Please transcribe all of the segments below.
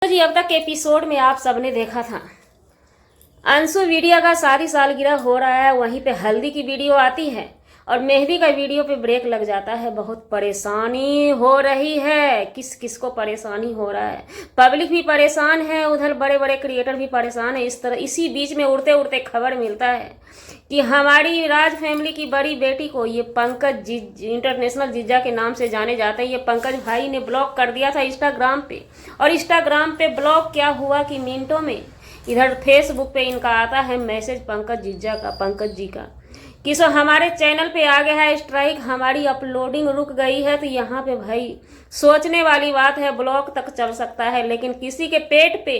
तो जी अब तक के एपिसोड में आप सबने देखा था अंशु वीडियो का शादी सालगिरह हो रहा है, वहीं पे हल्दी की वीडियो आती है और मेहंदी का वीडियो पे ब्रेक लग जाता है। बहुत परेशानी हो रही है, किस किस को परेशानी हो रहा है, पब्लिक भी परेशान है, उधर बड़े बड़े क्रिएटर भी परेशान है। इस तरह इसी बीच में उड़ते उड़ते खबर मिलता है कि हमारी राज फैमिली की बड़ी बेटी को, ये पंकज इंटरनेशनल जीजा के नाम से जाने जाते हैं, ये पंकज भाई ने ब्लॉक कर दिया था इंस्टाग्राम पे। और इंस्टाग्राम पे ब्लॉक क्या हुआ कि मिनटों में इधर फेसबुक पे इनका आता है मैसेज पंकज जीजा का, पंकज जी का, कि सो हमारे चैनल पे आ गया है स्ट्राइक, हमारी अपलोडिंग रुक गई है। तो यहाँ पे भाई सोचने वाली बात है, ब्लॉक तक चल सकता है, लेकिन किसी के पेट पे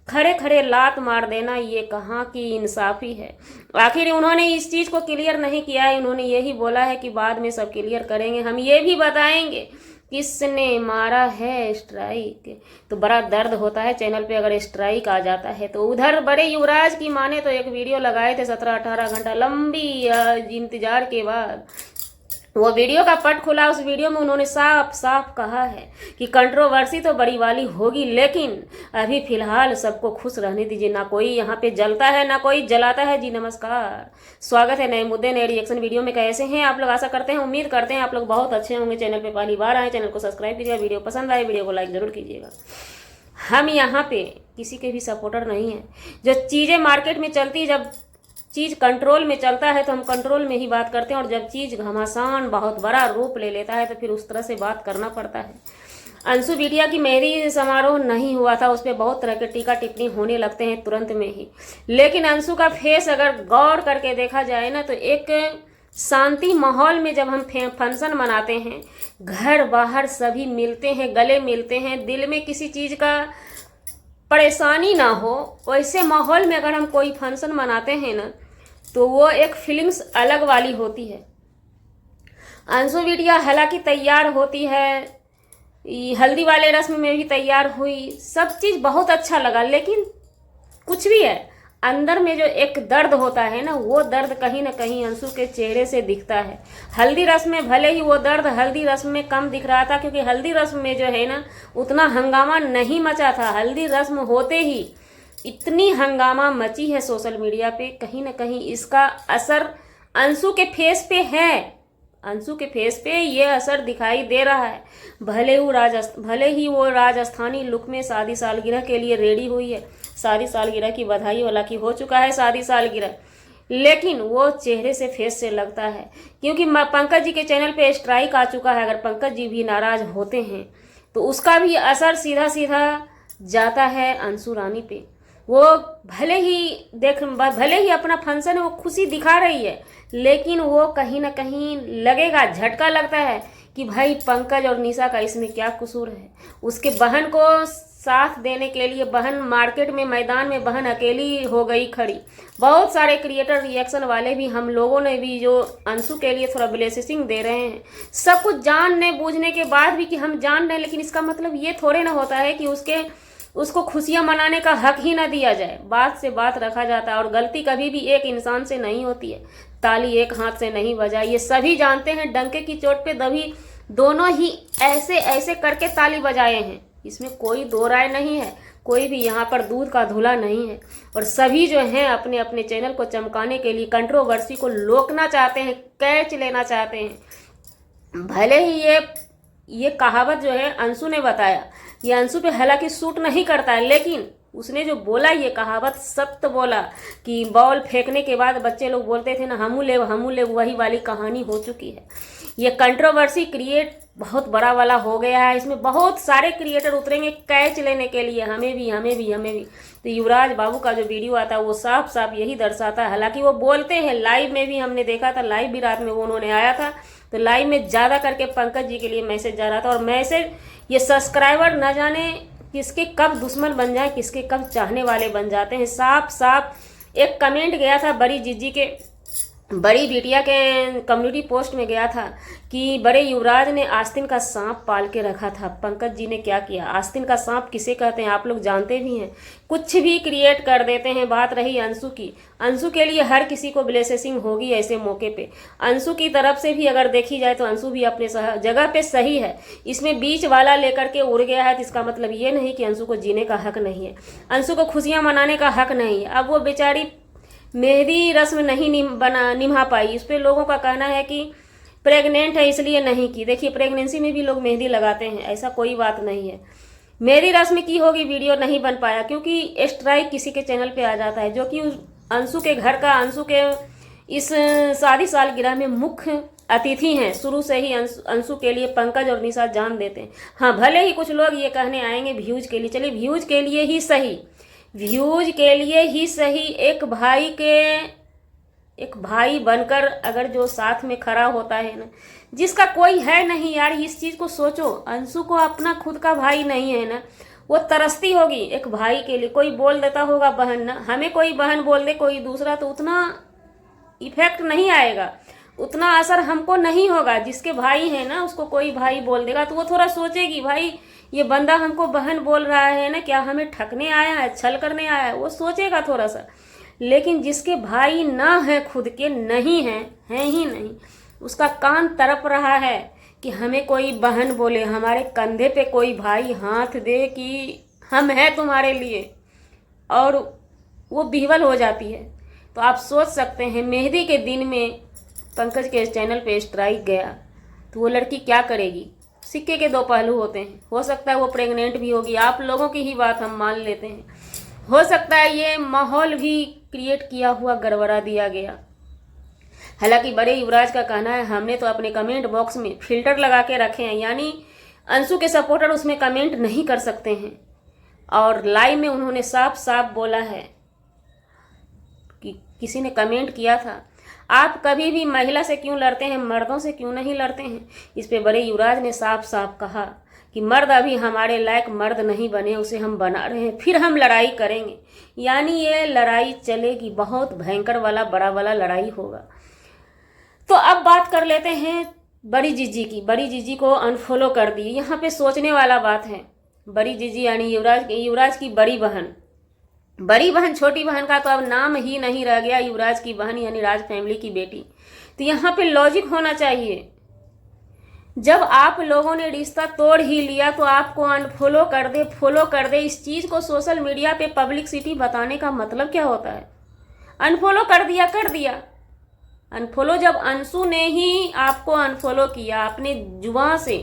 खड़े खड़े लात मार देना, ये कहाँ की इंसाफी है। आखिर उन्होंने इस चीज़ को क्लियर नहीं किया है, उन्होंने यही बोला है कि बाद में सब क्लियर करेंगे, हम ये भी बताएंगे किसने मारा है स्ट्राइक। तो बड़ा दर्द होता है चैनल पे अगर स्ट्राइक आ जाता है तो। उधर बड़े युवराज की माने तो एक वीडियो लगाए थे 17-18 घंटा लंबी इंतजार के बाद वो वीडियो का पट खुला। उस वीडियो में उन्होंने साफ साफ कहा है कि कंट्रोवर्सी तो बड़ी वाली होगी, लेकिन अभी फिलहाल सबको खुश रहने दीजिए, ना कोई यहाँ पे जलता है ना कोई जलाता है। जी नमस्कार, स्वागत है नए मुद्दे नए रिएक्शन वीडियो में। कैसे हैं आप लोग? आशा करते हैं, उम्मीद करते हैं आप लोग बहुत अच्छे होंगे। चैनल पे पहली बार आए, चैनल को सब्सक्राइब कीजिएगा, वीडियो पसंद आए वीडियो को लाइक जरूर कीजिएगा। हम यहाँ पे किसी के भी सपोर्टर नहीं है। जो चीज़ें मार्केट में चलती, जब चीज़ कंट्रोल में चलता है तो हम कंट्रोल में ही बात करते हैं, और जब चीज़ घमासान बहुत बड़ा रूप ले लेता है तो फिर उस तरह से बात करना पड़ता है। अंशु बिटिया की मेहंदी समारोह नहीं हुआ था, उस पर बहुत तरह के टीका टिप्पणी होने लगते हैं तुरंत में ही, लेकिन अंशु का फेस अगर गौर करके देखा जाए ना तो एक शांति माहौल में जब हम फंक्शन मनाते हैं, घर बाहर सभी मिलते हैं, गले मिलते हैं, दिल में किसी चीज़ का परेशानी ना हो, वैसे माहौल में अगर हम कोई फंक्शन मनाते हैं ना तो वो एक फीलिंग्स अलग वाली होती है। अंशु बिटिया हालांकि तैयार होती है, हल्दी वाले रस्म में भी तैयार हुई, सब चीज़ बहुत अच्छा लगा, लेकिन कुछ भी है अंदर में जो एक दर्द होता है ना, वो दर्द कहीं ना कहीं अंशु के चेहरे से दिखता है। हल्दी रस्म में भले ही वो दर्द हल्दी रस्म में कम दिख रहा था, क्योंकि हल्दी रस्म में जो है ना उतना हंगामा नहीं मचा था। हल्दी रस्म होते ही इतनी हंगामा मची है सोशल मीडिया पे, कहीं ना कहीं इसका असर अंशु के फेस पे है, अंशु के फेस पे ये असर दिखाई दे रहा है। भले ही वो राजस्थानी लुक में शादी सालगिरह के लिए रेडी हुई है, शादी सालगिरह की बधाई वाला की हो चुका है शादी सालगिरह, लेकिन वो चेहरे से फेस से लगता है, क्योंकि पंकज जी के चैनल पे स्ट्राइक आ चुका है। अगर पंकज जी भी नाराज होते हैं तो उसका भी असर सीधा सीधा जाता है अंशु रानी पे। वो भले ही अपना फंक्शन है वो खुशी दिखा रही है, लेकिन वो कहीं ना कहीं लगेगा, झटका लगता है कि भाई पंकज और निशा का इसमें क्या कसूर है। उसके बहन को साथ देने के लिए बहन मार्केट में मैदान में बहन अकेली हो गई खड़ी। बहुत सारे क्रिएटर रिएक्शन वाले भी, हम लोगों ने भी जो अंशु के लिए थोड़ा ब्लेसिंग दे रहे हैं, सब कुछ जानने बूझने के बाद भी कि हम जान रहे हैं, लेकिन इसका मतलब ये थोड़े ना होता है कि उसको खुशियां मनाने का हक ही ना दिया जाए। बात से बात रखा जाता है, और गलती कभी भी एक इंसान से नहीं होती है, ताली एक हाथ से नहीं बजाई, ये सभी जानते हैं। डंके की चोट पे दबी दोनों ही ऐसे ऐसे करके ताली बजाए हैं, इसमें कोई दो राय नहीं है, कोई भी यहाँ पर दूध का धुला नहीं है। और सभी जो हैं अपने अपने चैनल को चमकाने के लिए कंट्रोवर्सी को रोकना चाहते हैं, कैच लेना चाहते हैं। भले ही ये कहावत जो है अंशु ने बताया, ये अंशु पे हालांकि सूट नहीं करता है, लेकिन उसने जो बोला ये कहावत सत्य बोला कि बॉल फेंकने के बाद बच्चे लोग बोलते थे ना हमू ले, वही वाली कहानी हो चुकी है। ये कंट्रोवर्सी क्रिएट बहुत बड़ा वाला हो गया है, इसमें बहुत सारे क्रिएटर उतरेंगे कैच लेने के लिए, हमें भी। तो युवराज बाबू का जो वीडियो आता है वो साफ साफ यही दर्शाता है। हालांकि वो बोलते हैं, लाइव में भी हमने देखा था, लाइव भी रात में वो उन्होंने आया था, तो लाइव में ज़्यादा करके पंकज जी के लिए मैसेज जा रहा था। और मैसेज ये सब्सक्राइबर न जाने किसके कब दुश्मन बन जाए, किसके कब चाहने वाले बन जाते हैं। साफ साफ एक कमेंट गया था बड़ी जीजी के बड़ी बिटिया के कम्युनिटी पोस्ट में गया था कि बड़े युवराज ने आस्तीन का सांप पाल के रखा था। पंकज जी ने क्या किया? आस्तीन का सांप किसे कहते हैं आप लोग जानते भी हैं, कुछ भी क्रिएट कर देते हैं। बात रही अंशु की, अंशु के लिए हर किसी को ब्लेसिंग होगी ऐसे मौके पे। अंशु की तरफ से भी अगर देखी जाए तो अंशु भी अपने जगह पे सही है। इसमें बीच वाला लेकर के उड़ गया है तो इसका मतलब ये नहीं कि अंशु को जीने का हक नहीं है, अंशु को खुशियां मनाने का हक नहीं है। अब वो बेचारी मेहंदी रस्म नहीं निभा पाई। इस पर लोगों का कहना है कि प्रेग्नेंट है इसलिए नहीं की। देखिए प्रेगनेंसी में भी लोग मेहंदी लगाते हैं, ऐसा कोई बात नहीं है। मेहंदी रस्म की होगी, वीडियो नहीं बन पाया क्योंकि स्ट्राइक किसी के चैनल पे आ जाता है, जो कि अंशु के घर का, अंशु के इस शादी सालगिरह में मुख्य अतिथि हैं। शुरू से ही अंशु के लिए पंकज और निशा जान देते हैं। हाँ, भले ही कुछ लोग ये कहने आएंगे व्यूज के लिए, चलिए व्यूज के लिए ही सही, व्यूज के लिए ही सही। एक भाई बनकर अगर जो साथ में खड़ा होता है ना, जिसका कोई है नहीं यार, इस चीज को सोचो। अंशु को अपना खुद का भाई नहीं है ना, वो तरसती होगी एक भाई के लिए। कोई बोल देता होगा बहन ना, हमें कोई बहन बोल दे कोई दूसरा तो उतना इफेक्ट नहीं आएगा, उतना असर हमको नहीं होगा। जिसके भाई है ना उसको कोई भाई बोल देगा तो वो थोड़ा सोचेगी, भाई ये बंदा हमको बहन बोल रहा है ना, क्या हमें ठगने आया है, छल करने आया है, वो सोचेगा थोड़ा सा। लेकिन जिसके भाई ना है, खुद के नहीं हैं ही नहीं, उसका कान तड़प रहा है कि हमें कोई बहन बोले, हमारे कंधे पे कोई भाई हाथ दे कि हम हैं तुम्हारे लिए, और वो बिहवल हो जाती है। तो आप सोच सकते हैं मेहंदी के दिन में पंकज के चैनल पे स्ट्राइक गया तो वो लड़की क्या करेगी। सिक्के के दो पहलू होते हैं, हो सकता है वो प्रेग्नेंट भी होगी, आप लोगों की ही बात हम मान लेते हैं। हो सकता है ये माहौल भी क्रिएट किया हुआ गड़बड़ा दिया गया। हालांकि बड़े युवराज का कहना है हमने तो अपने कमेंट बॉक्स में फिल्टर लगा के रखे हैं, यानी अंशु के सपोर्टर उसमें कमेंट नहीं कर सकते हैं। और लाइव में उन्होंने साफ साफ बोला है कि किसी ने कमेंट किया था, आप कभी भी महिला से क्यों लड़ते हैं, मर्दों से क्यों नहीं लड़ते हैं। इस पे बड़े युवराज ने साफ साफ कहा कि मर्द अभी हमारे लायक मर्द नहीं बने, उसे हम बना रहे हैं, फिर हम लड़ाई करेंगे। यानी ये लड़ाई चलेगी, बहुत भयंकर वाला बड़ा वाला लड़ाई होगा। तो अब बात कर लेते हैं बड़ी जीजी की। बड़ी जीजी को अनफॉलो कर दी। यहाँ पे सोचने वाला बात है, बड़ी जीजी यानी युवराज की बड़ी बहन, बड़ी बहन छोटी बहन का तो अब नाम ही नहीं रह गया, युवराज की बहन यानी राज फैमिली की बेटी। तो यहाँ पे लॉजिक होना चाहिए, जब आप लोगों ने रिश्ता तोड़ ही लिया तो आपको अनफॉलो कर दे, फॉलो कर दे। इस चीज को सोशल मीडिया पे पब्लिसिटी बताने का मतलब क्या होता है? अनफॉलो कर दिया। अनफॉलो जब अंशु ने ही आपको अनफॉलो किया अपने जुबान से,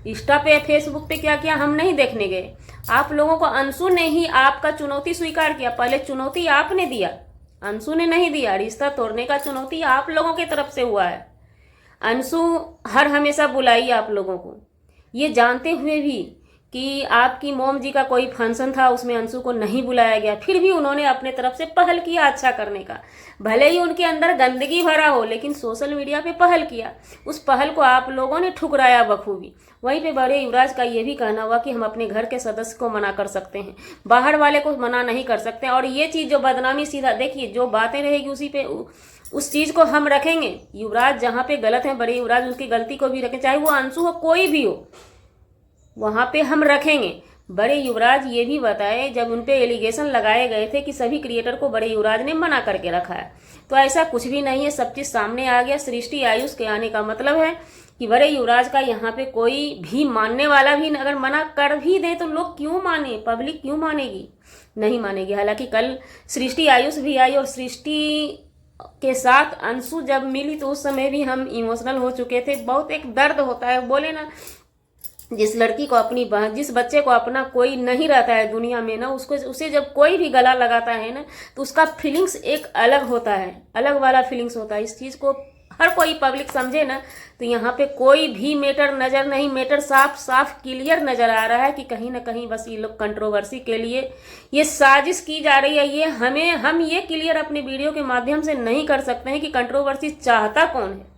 इंस्टा पे फेसबुक पे क्या किया हम नहीं देखने गए, आप लोगों को अंशु ने ही आपका चुनौती स्वीकार किया। पहले चुनौती आपने दिया, अंशु ने नहीं दिया। रिश्ता तोड़ने का चुनौती आप लोगों की तरफ से हुआ है। अंशु हर हमेशा बुलाई आप लोगों को, ये जानते हुए भी कि आपकी मोम जी का कोई फंक्शन था उसमें अंशु को नहीं बुलाया गया, फिर भी उन्होंने अपने तरफ से पहल किया अच्छा करने का। भले ही उनके अंदर गंदगी भरा हो, लेकिन सोशल मीडिया पे पहल किया। उस पहल को आप लोगों ने ठुकराया बखूबी। वहीं पे बड़े युवराज का ये भी कहना हुआ कि हम अपने घर के सदस्य को मना कर सकते हैं, बाहर वाले को मना नहीं कर सकते। और ये चीज़ जो बदनामी, सीधा देखिए जो बातें रहेगी उसी पे उस चीज़ को हम रखेंगे। युवराज जहाँ पे गलत है, बड़े युवराज उनकी गलती को भी रखें, चाहे वो अंशु हो कोई भी हो, वहाँ पे हम रखेंगे। बड़े युवराज ये भी बताए जब उन पे एलिगेशन लगाए गए थे कि सभी क्रिएटर को बड़े युवराज ने मना करके रखा है, तो ऐसा कुछ भी नहीं है, सब चीज़ सामने आ गया। सृष्टि आयुष के आने का मतलब है कि बड़े युवराज का यहाँ पे कोई भी मानने वाला भी अगर मना कर भी दे तो लोग क्यों माने, पब्लिक क्यों मानेगी? नहीं मानेगी। हालांकि कल सृष्टि आयुष भी आई और सृष्टि के साथ अंशु जब मिली तो उस समय भी हम इमोशनल हो चुके थे। बहुत एक दर्द होता है, बोले ना, जिस लड़की को अपनी बहन, जिस बच्चे को अपना कोई नहीं रहता है दुनिया में ना, उसे जब कोई भी गला लगाता है ना तो उसका फीलिंग्स एक अलग होता है, अलग वाला फीलिंग्स होता है। इस चीज़ को हर कोई पब्लिक समझे ना, तो यहाँ पे कोई भी मैटर नज़र नहीं, मैटर साफ साफ क्लियर नज़र आ रहा है कि कहीं ना कहीं बस ये लोग कंट्रोवर्सी के लिए ये साजिश की जा रही है। ये हम ये क्लियर अपने वीडियो के माध्यम से नहीं कर सकते हैं कि कंट्रोवर्सी चाहता कौन है।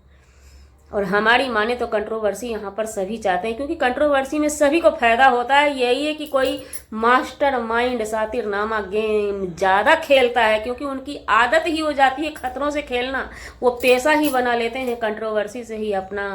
और हमारी माने तो कंट्रोवर्सी यहाँ पर सभी चाहते हैं, क्योंकि कंट्रोवर्सी में सभी को फायदा होता है। यही है कि कोई मास्टर माइंड सातिरनामा गेम ज़्यादा खेलता है, क्योंकि उनकी आदत ही हो जाती है खतरों से खेलना, वो पेशा ही बना लेते हैं कंट्रोवर्सी से ही अपना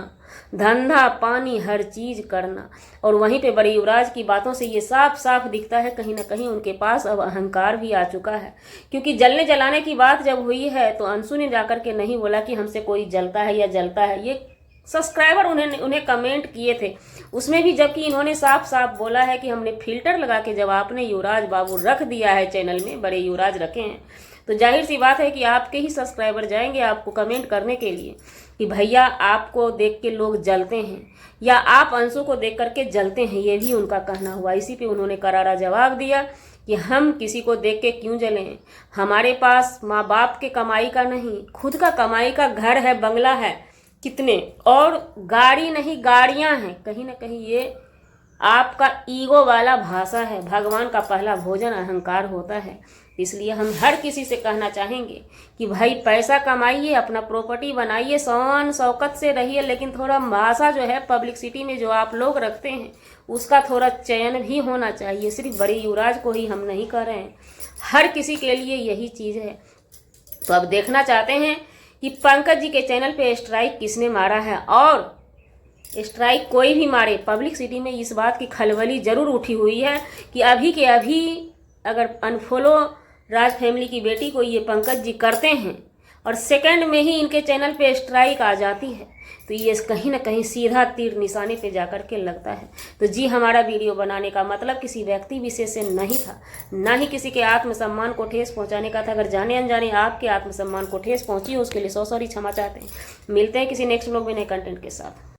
धंधा पानी हर चीज़ करना। और वहीं पे बड़े युवराज की बातों से ये साफ साफ दिखता है कहीं ना कहीं उनके पास अब अहंकार भी आ चुका है, क्योंकि जलने जलाने की बात जब हुई है तो अंशु ने जाकर के नहीं बोला कि हमसे कोई जलता है या जलता है, ये सब्सक्राइबर उन्हें कमेंट किए थे उसमें भी, जबकि इन्होंने साफ साफ बोला है कि हमने फिल्टर लगा के जब आपने युवराज बाबू रख दिया है चैनल में, बड़े युवराज रखे हैं, तो जाहिर सी बात है कि आपके ही सब्सक्राइबर जाएंगे आपको कमेंट करने के लिए कि भैया आपको देख के लोग जलते हैं या आप अंशु को देख करके जलते हैं। ये भी उनका कहना हुआ। इसी पे उन्होंने करारा जवाब दिया कि हम किसी को देख के क्यों जलें, हमारे पास माँ बाप के कमाई का नहीं, खुद का कमाई का घर है, बंगला है कितने, और गाड़ी नहीं गाड़ियां हैं। कहीं ना कहीं ये आपका ईगो वाला भाषा है। भगवान का पहला भोजन अहंकार होता है। इसलिए हम हर किसी से कहना चाहेंगे कि भाई पैसा कमाइए, अपना प्रॉपर्टी बनाइए, शान शौकत से रहिए, लेकिन थोड़ा भाषा जो है पब्लिसिटी में जो आप लोग रखते हैं उसका थोड़ा चयन भी होना चाहिए। सिर्फ बड़े युवराज को ही हम नहीं कर रहे हैं, हर किसी के लिए यही चीज़ है। तो अब देखना चाहते हैं कि पंकज जी के चैनल पे स्ट्राइक किसने मारा है, और स्ट्राइक कोई भी मारे, पब्लिक सिटी में इस बात की खलबली जरूर उठी हुई है कि अभी के अभी अगर अनफॉलो राज फैमिली की बेटी को ये पंकज जी करते हैं और सेकंड में ही इनके चैनल पे स्ट्राइक आ जाती है, तो ये कहीं ना कहीं सीधा तीर निशाने पे जाकर के लगता है। तो जी हमारा वीडियो बनाने का मतलब किसी व्यक्ति विशेष से नहीं था, ना ही किसी के आत्मसम्मान को ठेस पहुंचाने का था। अगर जाने अनजाने आपके आत्मसम्मान को ठेस पहुंची हो उसके लिए सॉरी क्षमा चाहते हैं। मिलते हैं किसी नेक्स्ट व्लॉग में नए कंटेंट के साथ।